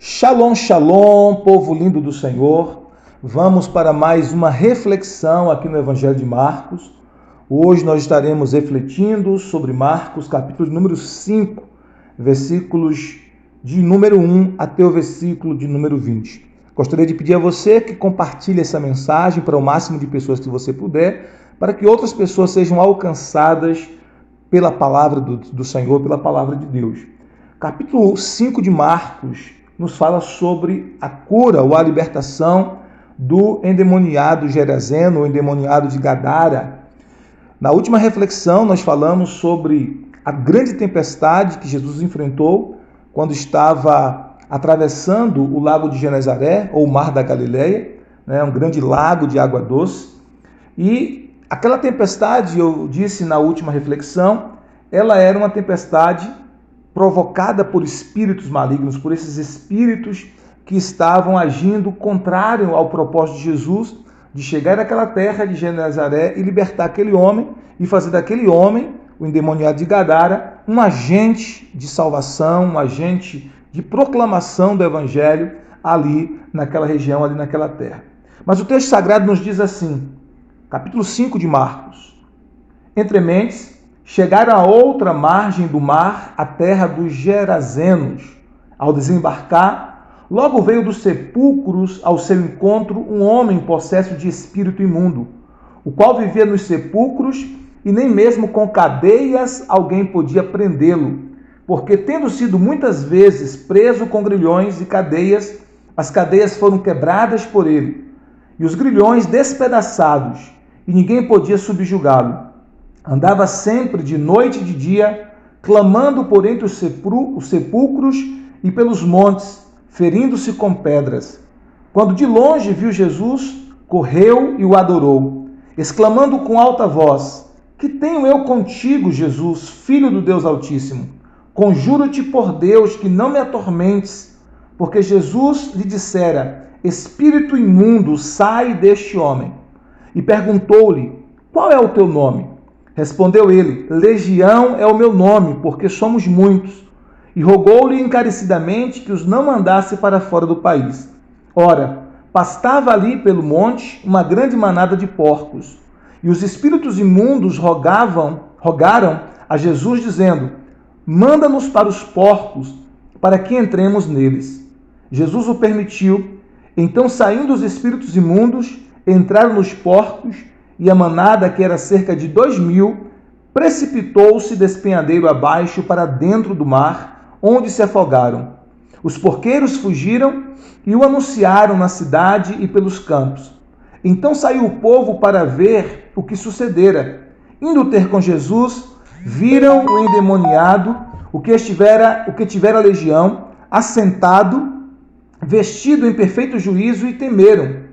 Shalom, shalom, povo lindo do Senhor. Vamos para mais uma reflexão aqui no Evangelho de Marcos. Hoje nós estaremos refletindo sobre Marcos, capítulo número 5, versículos de número 1 até o versículo de número 20. Gostaria de pedir a você que compartilhe essa mensagem para o máximo de pessoas que você puder, para que outras pessoas sejam alcançadas pela palavra do Senhor, pela palavra de Deus. Capítulo 5 de Marcos nos fala sobre a cura ou a libertação do endemoniado Geraseno, o endemoniado de Gadara. Na última reflexão, nós falamos sobre a grande tempestade que Jesus enfrentou quando estava atravessando o lago de Genezaré, ou o mar da Galileia, um grande lago de água doce. E aquela tempestade, eu disse na última reflexão, ela era uma tempestade provocada por espíritos malignos, por esses espíritos que estavam agindo contrário ao propósito de Jesus de chegar àquela terra de Genezaré e libertar aquele homem e fazer daquele homem, o endemoniado de Gadara, um agente de salvação, um agente de proclamação do evangelho ali naquela região, ali naquela terra. Mas o texto sagrado nos diz assim, capítulo 5 de Marcos: Entrementes, chegaram à outra margem do mar, a terra dos Gerazenos. Ao desembarcar, logo veio dos sepulcros ao seu encontro um homem possesso de espírito imundo, o qual vivia nos sepulcros e nem mesmo com cadeias alguém podia prendê-lo, porque tendo sido muitas vezes preso com grilhões e cadeias, as cadeias foram quebradas por ele, e os grilhões despedaçados, e ninguém podia subjugá-lo. Andava sempre de noite e de dia, clamando por entre os sepulcros e pelos montes, ferindo-se com pedras. Quando de longe viu Jesus, correu e o adorou, exclamando com alta voz: Que tenho eu contigo, Jesus, Filho do Deus Altíssimo? Conjuro-te por Deus que não me atormentes. Porque Jesus lhe dissera: Espírito imundo, sai deste homem. E perguntou-lhe: Qual é o teu nome? Respondeu ele: Legião é o meu nome, porque somos muitos. E rogou-lhe encarecidamente que os não mandasse para fora do país. Ora, pastava ali pelo monte uma grande manada de porcos. E os espíritos imundos rogaram a Jesus, dizendo: Manda-nos para os porcos, para que entremos neles. Jesus o permitiu. Então, saindo os espíritos imundos, entraram nos porcos, e a manada, que era cerca de 2.000, precipitou-se despenhadeiro abaixo para dentro do mar, onde se afogaram. Os porqueiros fugiram e o anunciaram na cidade e pelos campos. Então saiu o povo para ver o que sucedera. Indo ter com Jesus, viram o endemoniado, o que tivera legião, assentado, vestido em perfeito juízo, e temeram.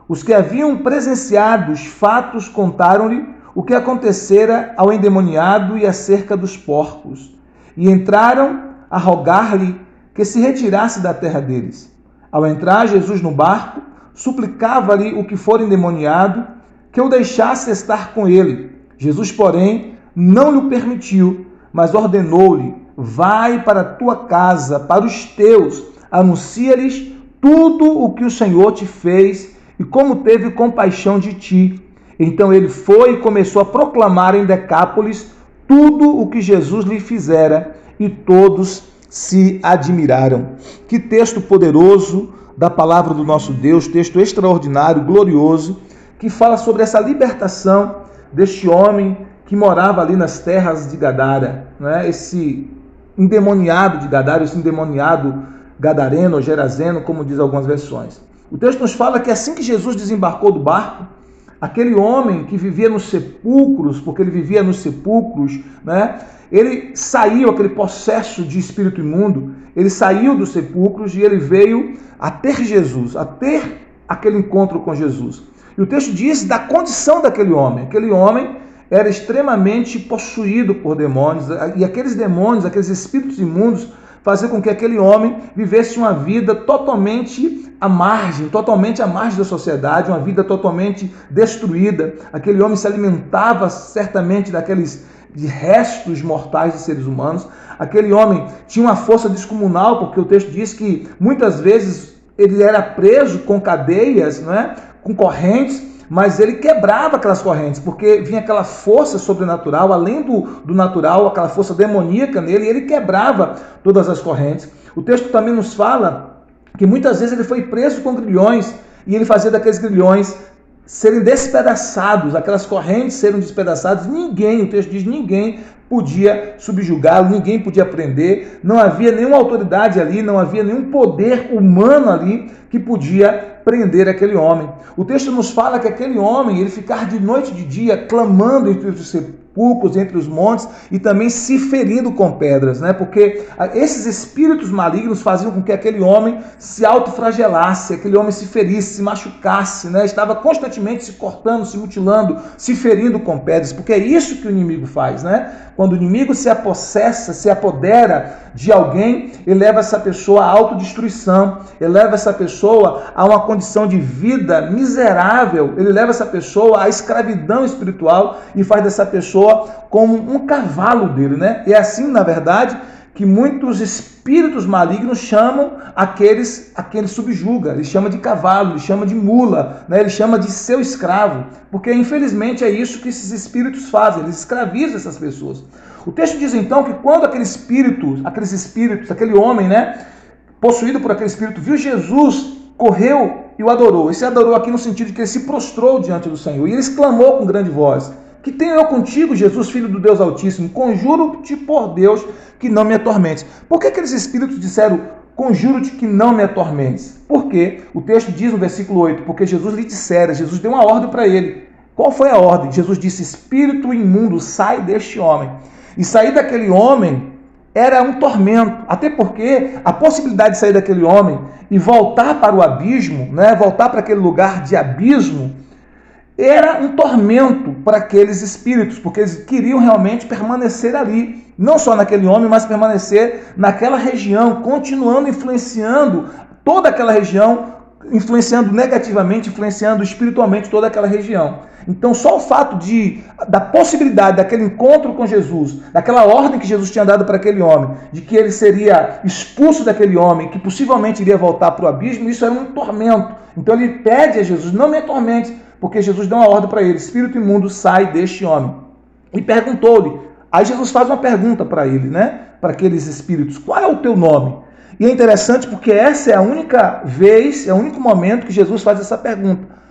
Os que haviam presenciado os fatos contaram-lhe o que acontecera ao endemoniado e acerca dos porcos, e entraram a rogar-lhe que se retirasse da terra deles. Ao entrar Jesus no barco, suplicava-lhe o que fora endemoniado que o deixasse estar com ele. Jesus, porém, não lhe permitiu, mas ordenou-lhe: Vai para a tua casa, para os teus, anuncia-lhes tudo o que o Senhor te fez e como teve compaixão de ti. Então ele foi e começou a proclamar em Decápolis tudo o que Jesus lhe fizera, e todos se admiraram. Que texto poderoso da palavra do nosso Deus, texto extraordinário, glorioso, que fala sobre essa libertação deste homem que morava ali nas terras de Gadara, Esse endemoniado de Gadara, esse endemoniado gadareno ou geraseno, como diz algumas versões. O texto nos fala que assim que Jesus desembarcou do barco, aquele homem que vivia nos sepulcros, porque ele vivia nos sepulcros, ele saiu, aquele possesso de espírito imundo, ele saiu dos sepulcros e ele veio a ter Jesus, a ter aquele encontro com Jesus. E o texto diz da condição daquele homem. Aquele homem era extremamente possuído por demônios, e aqueles demônios, aqueles espíritos imundos, faziam com que aquele homem vivesse uma vida totalmente à margem da sociedade, uma vida totalmente destruída. Aquele homem se alimentava certamente daqueles de restos mortais de seres humanos. Aquele homem tinha uma força descomunal, porque o texto diz que muitas vezes ele era preso com cadeias, não é? Com correntes, mas ele quebrava aquelas correntes, porque vinha aquela força sobrenatural, além do natural, aquela força demoníaca nele, e ele quebrava todas as correntes. O texto também nos fala que muitas vezes ele foi preso com grilhões, e ele fazia daqueles grilhões serem despedaçados, aquelas correntes serem despedaçadas. Ninguém, o texto diz, ninguém podia subjugá-lo, ninguém podia prender, não havia nenhuma autoridade ali, não havia nenhum poder humano ali que podia prender aquele homem. O texto nos fala que aquele homem, ele ficava de noite e de dia clamando entre os sepulcros, entre os montes, e também se ferindo com pedras, né? Porque esses espíritos malignos faziam com que aquele homem se autoflagelasse, aquele homem se ferisse, se machucasse, né? Estava constantemente se cortando, se mutilando, se ferindo com pedras, porque é isso que o inimigo faz, né? Quando o inimigo se apossessa, se apodera de alguém, ele leva essa pessoa à autodestruição, ele leva essa pessoa a uma condição de vida miserável, ele leva essa pessoa à escravidão espiritual e faz dessa pessoa como um cavalo dele, né? E é assim, na verdade, que muitos espíritos malignos chamam aqueles a quem ele subjuga. Ele chama de cavalo, ele chama de mula, né? Ele chama de seu escravo, porque infelizmente é isso que esses espíritos fazem, eles escravizam essas pessoas. O texto diz então que quando aqueles espíritos, aquele homem, né, possuído por aquele espírito, viu Jesus, correu e o adorou. E se adorou aqui no sentido de que ele se prostrou diante do Senhor, e ele exclamou com grande voz: que tenho eu contigo, Jesus, Filho do Deus Altíssimo? Conjuro-te por Deus que não me atormentes. Por que aqueles espíritos disseram: conjuro-te que não me atormentes? Porque o texto diz no versículo 8, porque Jesus lhe dissera, Jesus deu uma ordem para ele. Qual foi a ordem? Jesus disse: espírito imundo, sai deste homem. E sair daquele homem era um tormento, até porque a possibilidade de sair daquele homem e voltar para o abismo, né, voltar para aquele lugar de abismo, era um tormento para aqueles espíritos, porque eles queriam realmente permanecer ali, não só naquele homem, mas permanecer naquela região, continuando influenciando toda aquela região, influenciando negativamente, influenciando espiritualmente toda aquela região. Então só o fato da possibilidade daquele encontro com Jesus, daquela ordem que Jesus tinha dado para aquele homem, de que ele seria expulso daquele homem, que possivelmente iria voltar para o abismo, isso era um tormento. Então ele pede a Jesus: não me atormente, porque Jesus deu uma ordem para ele: espírito imundo, sai deste homem. E perguntou-lhe, aí Jesus faz uma pergunta para ele, né? Para aqueles espíritos: qual é o teu nome? E é interessante porque essa é a única vez, é o único momento que Jesus faz essa pergunta.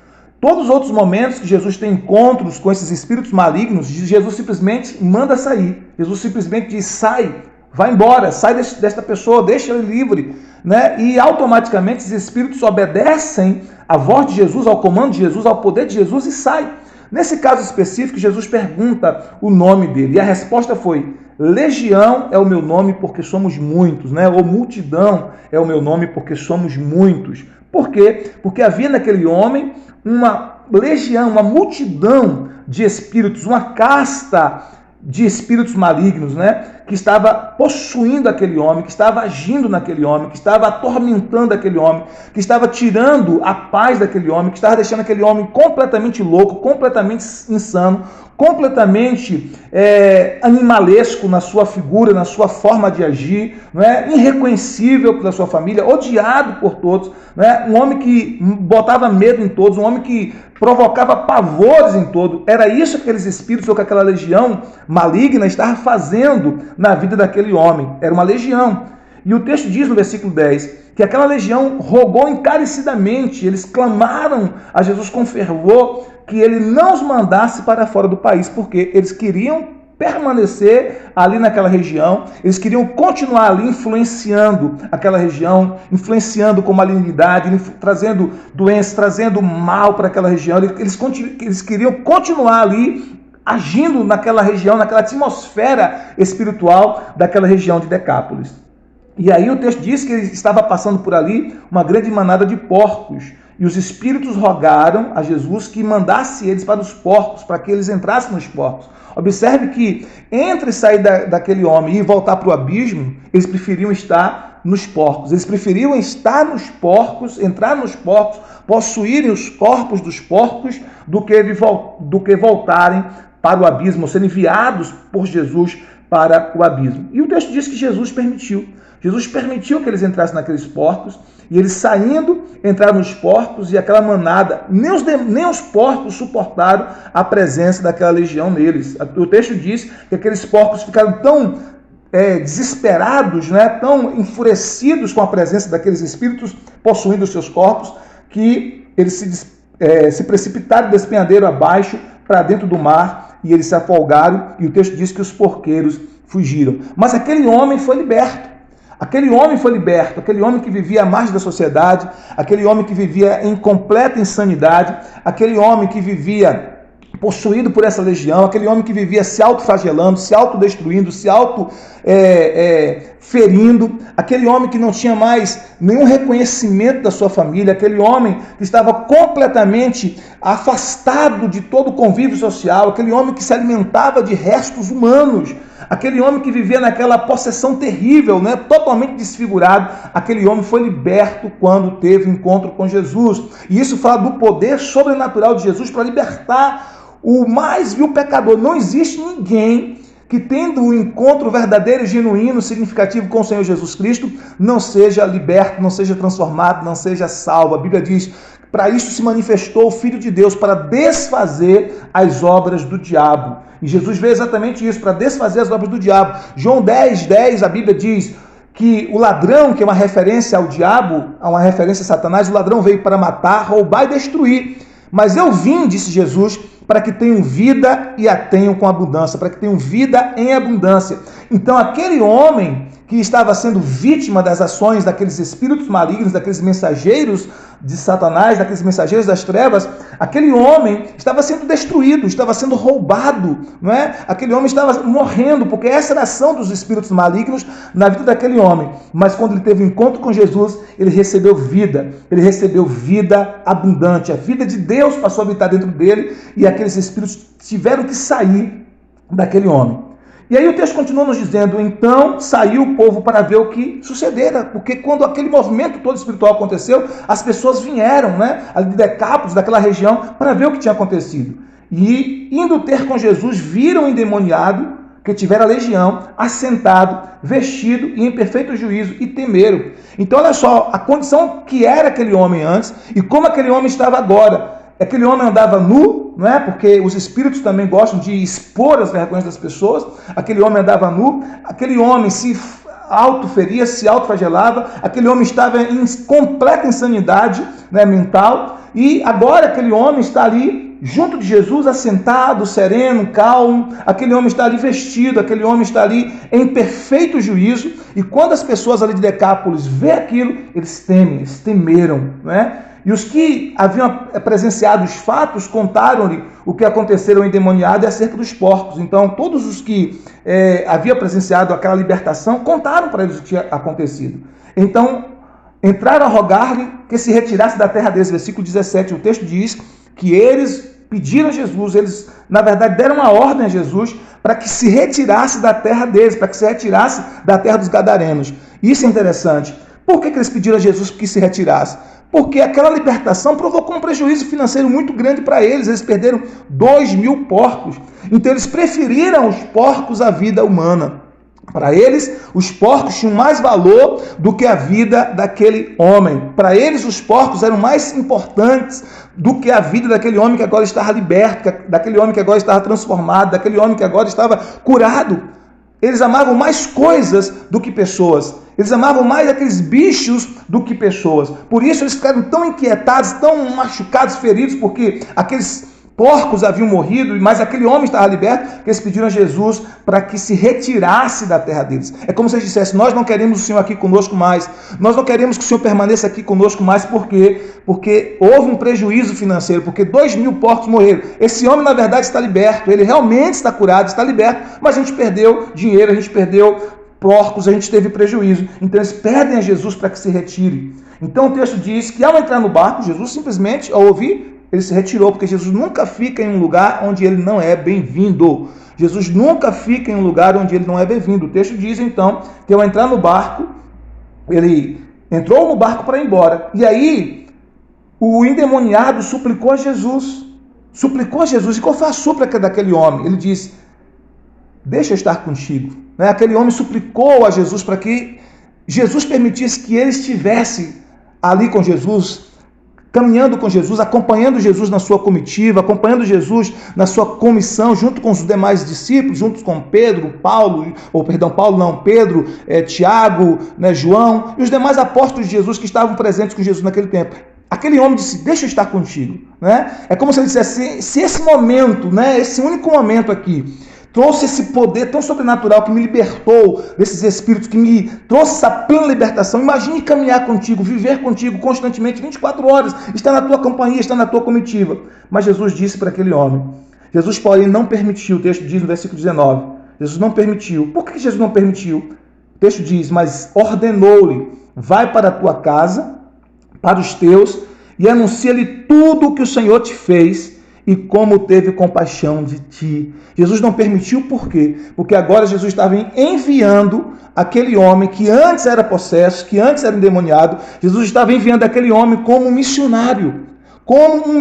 Todos os outros momentos que Jesus tem encontros com esses espíritos malignos, Jesus simplesmente manda sair. Jesus simplesmente diz: sai, vai embora, sai desta pessoa, deixa ele livre, né? E automaticamente esses espíritos obedecem à voz de Jesus, ao comando de Jesus, ao poder de Jesus e saem. Nesse caso específico, Jesus pergunta o nome dele, e a resposta foi: legião é o meu nome porque somos muitos, né? Ou multidão é o meu nome porque somos muitos. Por quê? Porque havia naquele homem uma legião, uma multidão de espíritos, uma casta de espíritos malignos, né? Que estava possuindo aquele homem, que estava agindo naquele homem, que estava atormentando aquele homem, que estava tirando a paz daquele homem, que estava deixando aquele homem completamente louco, completamente insano, completamente animalesco na sua figura, na sua forma de agir, não é? Irreconhecível pela sua família, odiado por todos, não é? Um homem que botava medo em todos, um homem que provocava pavores em todos. Era isso que aqueles espíritos ou que aquela legião maligna estava fazendo na vida daquele homem. Era uma legião. E o texto diz no versículo 10 que aquela legião rogou encarecidamente, eles clamaram a Jesus com fervor que ele não os mandasse para fora do país, porque eles queriam permanecer ali naquela região, eles queriam continuar ali influenciando aquela região, influenciando com malignidade, trazendo doenças, trazendo mal para aquela região. Eles queriam continuar ali agindo naquela região, naquela atmosfera espiritual daquela região de Decápolis. E aí o texto diz que estava passando por ali uma grande manada de porcos. E os espíritos rogaram a Jesus que mandasse eles para os porcos, para que eles entrassem nos porcos. Observe que entre sair daquele homem e voltar para o abismo, eles preferiam estar nos porcos. Eles preferiam estar nos porcos, entrar nos porcos, possuírem os corpos dos porcos, do que voltarem para o abismo, sendo enviados por Jesus para o abismo. E o texto diz que Jesus permitiu. Jesus permitiu que eles entrassem naqueles porcos, e eles saindo, entraram nos porcos, e aquela manada, nem os porcos suportaram a presença daquela legião neles. O texto diz que aqueles porcos ficaram tão desesperados, né, tão enfurecidos com a presença daqueles espíritos possuindo os seus corpos, que eles se precipitaram do despenhadeiro abaixo para dentro do mar, e eles se afogaram, e o texto diz que os porqueiros fugiram. Mas aquele homem foi liberto. Aquele homem foi liberto, aquele homem que vivia à margem da sociedade, aquele homem que vivia em completa insanidade, aquele homem que vivia possuído por essa legião, aquele homem que vivia se autoflagelando, se autodestruindo, se ferindo, aquele homem que não tinha mais nenhum reconhecimento da sua família, aquele homem que estava completamente afastado de todo o convívio social, aquele homem que se alimentava de restos humanos, aquele homem que vivia naquela possessão terrível, né, totalmente desfigurado, aquele homem foi liberto quando teve encontro com Jesus. E isso fala do poder sobrenatural de Jesus para libertar o mais vil pecador. Não existe ninguém que, tendo um encontro verdadeiro, genuíno, significativo com o Senhor Jesus Cristo, não seja liberto, não seja transformado, não seja salvo. A Bíblia diz: para isso se manifestou o Filho de Deus, para desfazer as obras do diabo. E Jesus veio exatamente isso, para desfazer as obras do diabo. João 10:10, a Bíblia diz que o ladrão, que é uma referência ao diabo, uma referência a Satanás, o ladrão veio para matar, roubar e destruir. Mas eu vim, disse Jesus, para que tenham vida e a tenham com abundância, para que tenham vida em abundância. Então aquele homem que estava sendo vítima das ações daqueles espíritos malignos, daqueles mensageiros de Satanás, daqueles mensageiros das trevas, aquele homem estava sendo destruído, estava sendo roubado, não é? Aquele homem estava morrendo, porque essa era a ação dos espíritos malignos na vida daquele homem. Mas quando ele teve um encontro com Jesus, ele recebeu vida abundante, a vida de Deus passou a habitar dentro dele, e aqueles espíritos tiveram que sair daquele homem. E aí o texto continua nos dizendo: então saiu o povo para ver o que sucedera, porque quando aquele movimento todo espiritual aconteceu, as pessoas vieram, né, ali de Decápolis, daquela região, para ver o que tinha acontecido. E indo ter com Jesus, viram o endemoniado, que tivera a legião, assentado, vestido e em perfeito juízo, e temeram. Então olha só a condição que era aquele homem antes e como aquele homem estava agora. Aquele homem andava nu, não é? Porque os espíritos também gostam de expor as vergonhas das pessoas. Aquele homem andava nu, aquele homem se autoferia, se autoflagelava, aquele homem estava em completa insanidade, né, mental, e agora aquele homem está ali junto de Jesus, assentado, sereno, calmo. Aquele homem está ali vestido, aquele homem está ali em perfeito juízo, e quando as pessoas ali de Decápolis vê aquilo, eles temem, eles temeram, não é? E os que haviam presenciado os fatos contaram-lhe o que aconteceu ao endemoniado e acerca dos porcos. Então, todos os que haviam presenciado aquela libertação contaram para eles o que tinha acontecido. Então, entraram a rogar-lhe que se retirasse da terra deles. Versículo 17, o texto diz que eles pediram a Jesus, eles, na verdade, deram uma ordem a Jesus para que se retirasse da terra deles, para que se retirasse da terra dos gadarenos. Isso é interessante. Por que eles pediram a Jesus que se retirasse? Porque aquela libertação provocou um prejuízo financeiro muito grande para eles. Eles perderam 2.000 porcos. Então eles preferiram os porcos à vida humana. Para eles, os porcos tinham mais valor do que a vida daquele homem. Para eles, os porcos eram mais importantes do que a vida daquele homem que agora estava liberto, daquele homem que agora estava transformado, daquele homem que agora estava curado. Eles amavam mais coisas do que pessoas. Eles amavam mais aqueles bichos do que pessoas. Por isso eles ficaram tão inquietados, tão machucados, feridos, porque aqueles porcos haviam morrido, mas aquele homem estava liberto, que eles pediram a Jesus para que se retirasse da terra deles. É como se eles dissessem: nós não queremos o Senhor aqui conosco mais, nós não queremos que o Senhor permaneça aqui conosco mais. Por quê? Porque houve um prejuízo financeiro, porque 2.000 porcos morreram. Esse homem, na verdade, está liberto, ele realmente está curado, está liberto, mas a gente perdeu dinheiro, a gente perdeu porcos, a gente teve prejuízo. Então eles pedem a Jesus para que se retire. Então o texto diz que ao entrar no barco, Jesus simplesmente, ao ouvir, ele se retirou, porque Jesus nunca fica em um lugar onde ele não é bem-vindo. Jesus nunca fica em um lugar onde ele não é bem-vindo. O texto diz então que ao entrar no barco, ele entrou no barco para ir embora. E aí o endemoniado suplicou a Jesus. suplicou a Jesus. E qual foi a súplica daquele homem? Ele disse: deixa eu estar contigo. Aquele homem suplicou a Jesus para que Jesus permitisse que ele estivesse ali com Jesus, caminhando com Jesus, acompanhando Jesus na sua comitiva, acompanhando Jesus na sua comissão, junto com os demais discípulos, junto com Pedro, Pedro, Tiago, João e os demais apóstolos de Jesus que estavam presentes com Jesus naquele tempo. Aquele homem disse: deixa eu estar contigo. É como se ele dissesse: se esse momento, esse único momento aqui, trouxe esse poder tão sobrenatural que me libertou desses espíritos, que me trouxe essa plena libertação. Imagine caminhar contigo, viver contigo constantemente, 24 horas, estar na tua companhia, estar na tua comitiva. Mas Jesus disse para aquele homem. Jesus, porém, não permitiu. O texto diz no versículo 19. Jesus não permitiu. Por que Jesus não permitiu? O texto diz: mas ordenou-lhe: vai para a tua casa, para os teus, e anuncia-lhe tudo o que o Senhor te fez e como teve compaixão de ti. Jesus não permitiu, por quê? Porque agora Jesus estava enviando aquele homem que antes era possesso, que antes era endemoniado. Jesus estava enviando aquele homem como um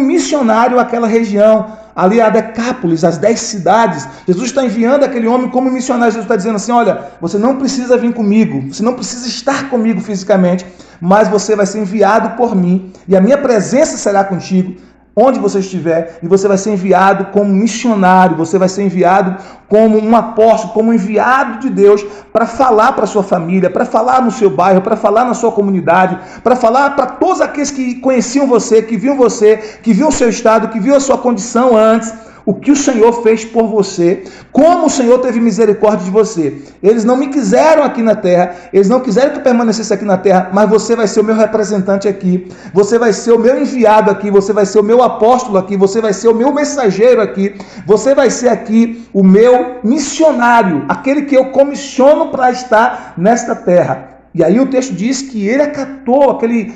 missionário àquela região, ali a Decápolis, as 10 cidades. Jesus está enviando aquele homem como missionário. Jesus está dizendo assim: olha, você não precisa vir comigo, você não precisa estar comigo fisicamente, mas você vai ser enviado por mim, e a minha presença será contigo, onde você estiver, e você vai ser enviado como missionário, você vai ser enviado como um apóstolo, como enviado de Deus para falar para a sua família, para falar no seu bairro, para falar na sua comunidade, para falar para todos aqueles que conheciam você, que viam o seu estado, que viu a sua condição antes, o que o Senhor fez por você, como o Senhor teve misericórdia de você. Eles não me quiseram aqui na terra, eles não quiseram que eu permanecesse aqui na terra, mas você vai ser o meu representante aqui, você vai ser o meu enviado aqui, você vai ser o meu apóstolo aqui, você vai ser o meu mensageiro aqui, você vai ser aqui o meu missionário, aquele que eu comissiono para estar nesta terra. E aí o texto diz que ele acatou aquele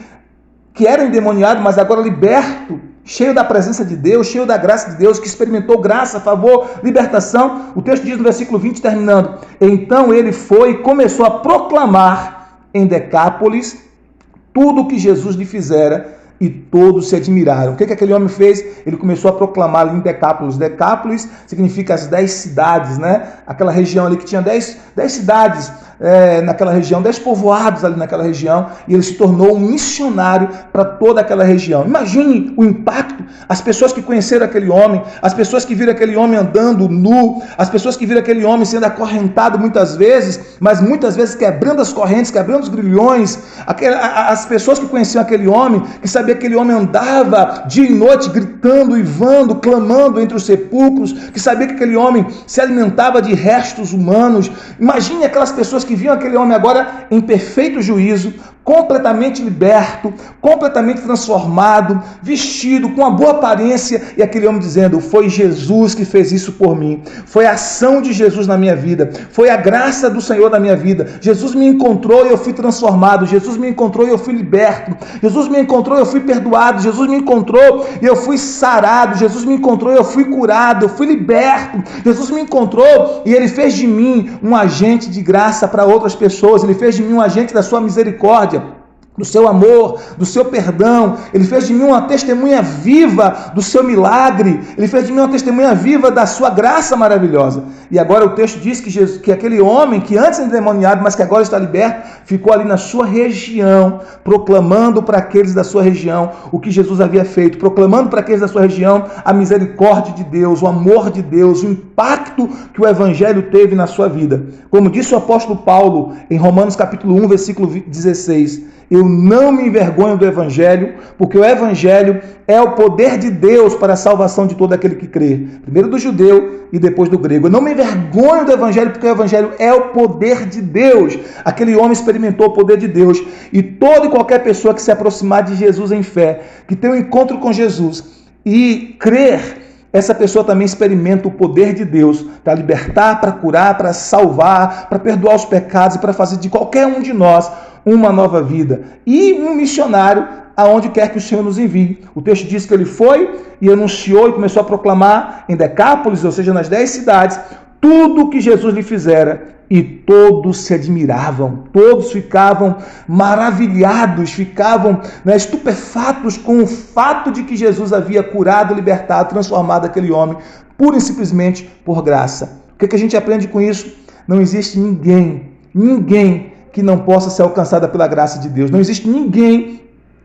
que era endemoniado, mas agora liberto, cheio da presença de Deus, cheio da graça de Deus, que experimentou graça, favor, libertação. O texto diz no versículo 20, terminando: então ele foi e começou a proclamar em Decápolis tudo o que Jesus lhe fizera, e todos se admiraram. O que aquele homem fez? Ele começou a proclamar ali em Decápolis. Decápolis significa as 10 cidades, Aquela região ali que tinha 10 cidades naquela região, 10 povoados ali naquela região, e ele se tornou um missionário para toda aquela região. Imagine o impacto, as pessoas que conheceram aquele homem, as pessoas que viram aquele homem andando nu, as pessoas que viram aquele homem sendo acorrentado muitas vezes, mas muitas vezes quebrando as correntes, quebrando os grilhões, as pessoas que conheciam aquele homem, que sabiam que aquele homem andava dia e noite gritando, uivando, clamando entre os sepulcros, que sabia que aquele homem se alimentava de restos humanos. Imagine aquelas pessoas que viam aquele homem agora em perfeito juízo, completamente liberto, completamente transformado, vestido, com uma boa aparência, e aquele homem dizendo: foi Jesus que fez isso por mim, foi a ação de Jesus na minha vida, foi a graça do Senhor na minha vida. Jesus me encontrou e eu fui transformado, Jesus me encontrou e eu fui liberto, Jesus me encontrou e eu fui perdoado, Jesus me encontrou e eu fui sarado, Jesus me encontrou e eu fui curado, eu fui liberto, Jesus me encontrou e Ele fez de mim um agente de graça para outras pessoas, Ele fez de mim um agente da sua misericórdia, do seu amor, do seu perdão. Ele fez de mim uma testemunha viva do seu milagre, Ele fez de mim uma testemunha viva da sua graça maravilhosa. E agora o texto diz que aquele homem que antes era endemoniado, mas que agora está liberto, ficou ali na sua região, proclamando para aqueles da sua região o que Jesus havia feito, proclamando para aqueles da sua região a misericórdia de Deus, o amor de Deus, o impacto que o Evangelho teve na sua vida. Como disse o apóstolo Paulo em Romanos capítulo 1, versículo 16, eu não me envergonho do Evangelho, porque o Evangelho é o poder de Deus para a salvação de todo aquele que crê. Primeiro do judeu e depois do grego. Eu não me envergonho do Evangelho, porque o Evangelho é o poder de Deus. Aquele homem experimentou o poder de Deus. E toda e qualquer pessoa que se aproximar de Jesus em fé, que tem um encontro com Jesus e crer, essa pessoa também experimenta o poder de Deus para libertar, para curar, para salvar, para perdoar os pecados e para fazer de qualquer um de nós uma nova vida. E um missionário aonde quer que o Senhor nos envie. O texto diz que ele foi e anunciou e começou a proclamar em Decápolis, ou seja, nas 10 cidades, tudo o que Jesus lhe fizera, e todos se admiravam, todos ficavam maravilhados, ficavam estupefatos com o fato de que Jesus havia curado, libertado, transformado aquele homem, pura e simplesmente por graça. O que a gente aprende com isso? Não existe ninguém que não possa ser alcançada pela graça de Deus. Não existe ninguém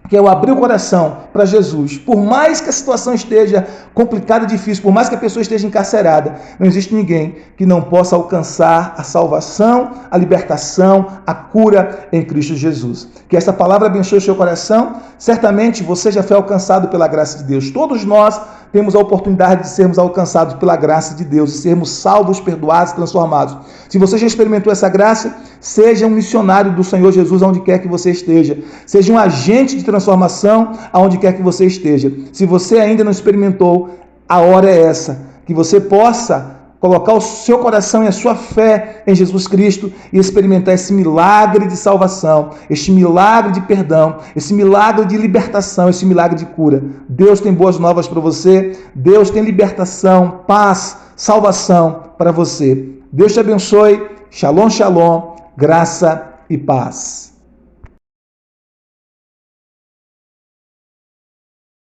que ao abrir o coração para Jesus, por mais que a situação esteja complicada e difícil, por mais que a pessoa esteja encarcerada, não existe ninguém que não possa alcançar a salvação, a libertação, a cura em Cristo Jesus. Que essa palavra abençoe o seu coração. Certamente você já foi alcançado pela graça de Deus. Todos nós temos a oportunidade de sermos alcançados pela graça de Deus, de sermos salvos, perdoados, transformados. Se você já experimentou essa graça, seja um missionário do Senhor Jesus aonde quer que você esteja. Seja um agente de transformação aonde quer que você esteja. Se você ainda não experimentou, a hora é essa, que você possa colocar o seu coração e a sua fé em Jesus Cristo e experimentar esse milagre de salvação, este milagre de perdão, esse milagre de libertação, esse milagre de cura. Deus tem boas novas para você, Deus tem libertação, paz, salvação para você. Deus te abençoe, shalom, shalom, graça e paz.